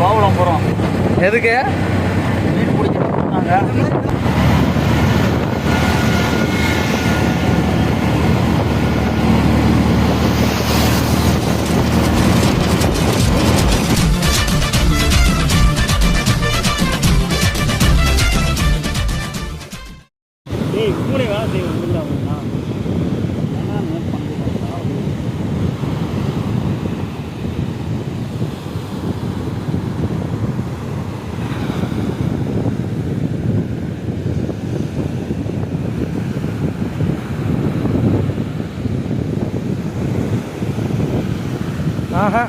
கோவளம் போகிறோம். எதுக்கு? மீன் பிடிக்கிறோம் சொன்னாங்க. ஏய் மூளை வேலை செய்வோம் அப்படின்னா ஆஹா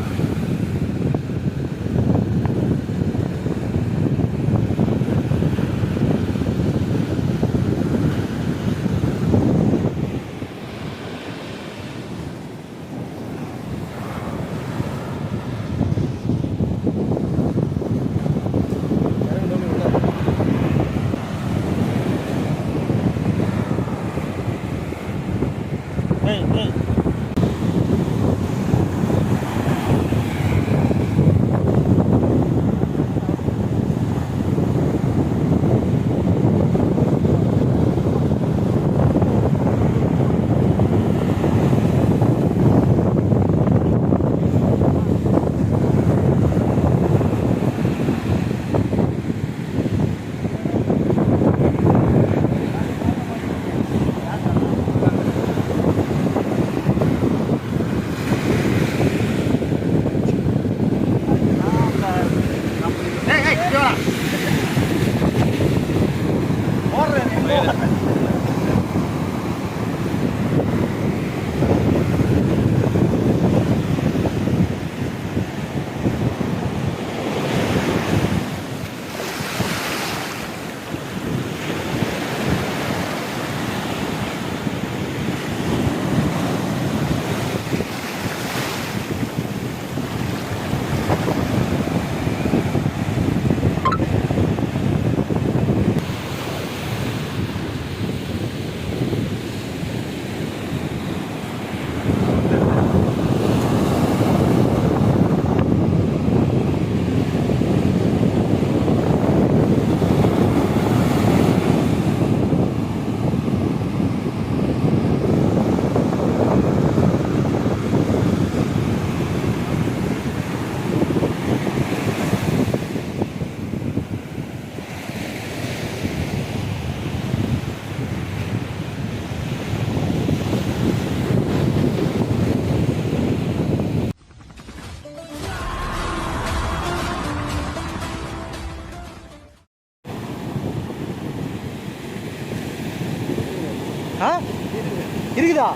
இருக்குதா?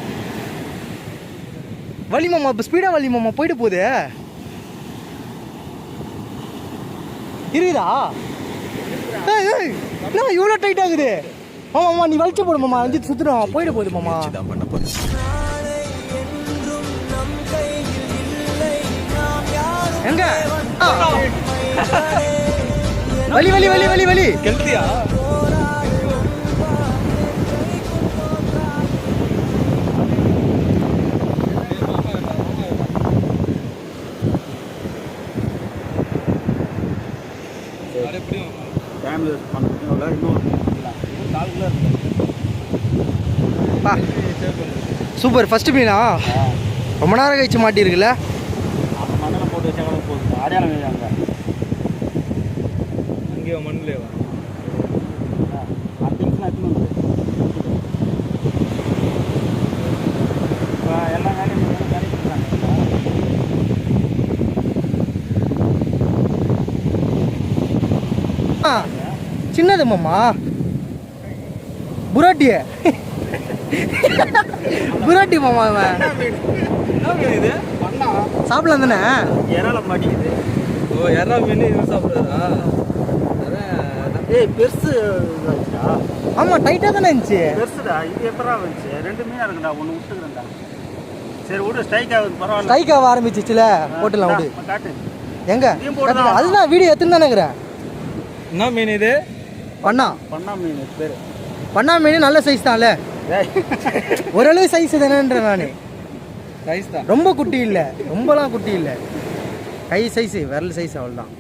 வலி மாமா, இப்போ ஸ்பீடாக வலி மாமா போயிட்டு போகுது. இருக்குதா? என்ன இவ்வளோ டைட் ஆகுது? மாமா நீ வலிச்சு போடு மாமா, அஞ்சு சுற்றுறோம் போயிட்டு போகுது மாமா. பண்ண போகுது. எங்க வலி வலி வலி வலி வலி கெல்த்தியா? சூப்பர். ஃபர்ஸ்ட் மீனா ரொம்ப நேரம் கழிச்சு மாட்டிருக்குல்ல. மண்ணில் போட்டு வச்சா கூட போகுது. அடையாளம் அங்கே அங்கேயோ மண்ணில் எல்லா வேலையும் சின்னது மாமா புராட்டிய புராட்டி மாமா இது சாப்பிடலாம் தானே? இறால மாட்டிக்குது. ஓ இறா மீன் இது சாப்பிட்றதா? ஏய் பெருசு. ஆமாம் டைட்டாக தானே இருந்துச்சு. பெருசுடா. இது எப்படா வந்துச்சு? ரெண்டு மீனாக இருக்குடா. ஒன்று விட்டுக்கிறேன்டா. சரி விடு. ஸ்ட்ரைக் ஆகுது பரவாயில்ல. ஸ்ட்ரைக் ஆக ஆரம்பிச்சிச்சுல போட்டுலாம் விடு. காட்டு எங்க அதுதான் வீடியோ எத்தனை தானேங்கிறேன். என்ன மீன் இது? பண்ணா. பண்ணா மீன் பேர். பண்ணா மீன் நல்ல சைஸ் தான்ல. ஓரளவு சைஸ் தானேன்ற நான். சைஸ் தான். ரொம்ப குட்டி இல்லை, ரொம்பலாம் குட்டி இல்லை. கை சைஸு விரல் சைஸ் அவ்வளோதான்.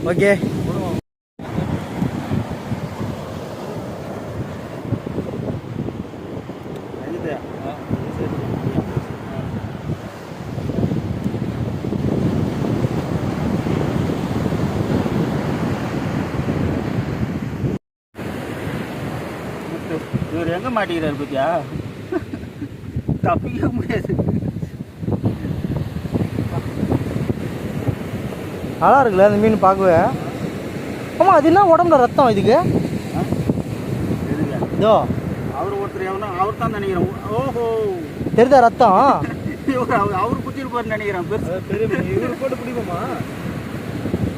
ஓகே இது இவர் எங்க மாட்டிக்கிறாரு பத்தியா தப்பிக்க முடியாது. நல்லா இருக்குல்ல அந்த மீன் பார்க்கவே. ஆமாம் அது என்ன உடம்புல ரத்தம் இதுக்கு? எதுங்க இதோ அவர் ஒருத்தர் எவனோ அவர் தான் நினைக்கிறேன். ஓஹோ தெரியுதா ரத்தம்? அவர் குத்திருப்பாருன்னு நினைக்கிறேன். பெருசு பெரிய மீன் இவரு போட்டு பிடிக்குமா?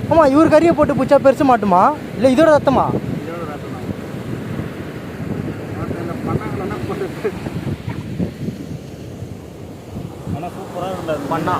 ஆமாம் இவர் கறியை போட்டு பிடிச்சா பெருசு மாட்டுமா இல்லை இதோட ரத்தமா? இதோட ரத்தம் தான். பண்ணாங்களா போட்டு ஆனால் சூப்பராக இருந்தார். பண்ணா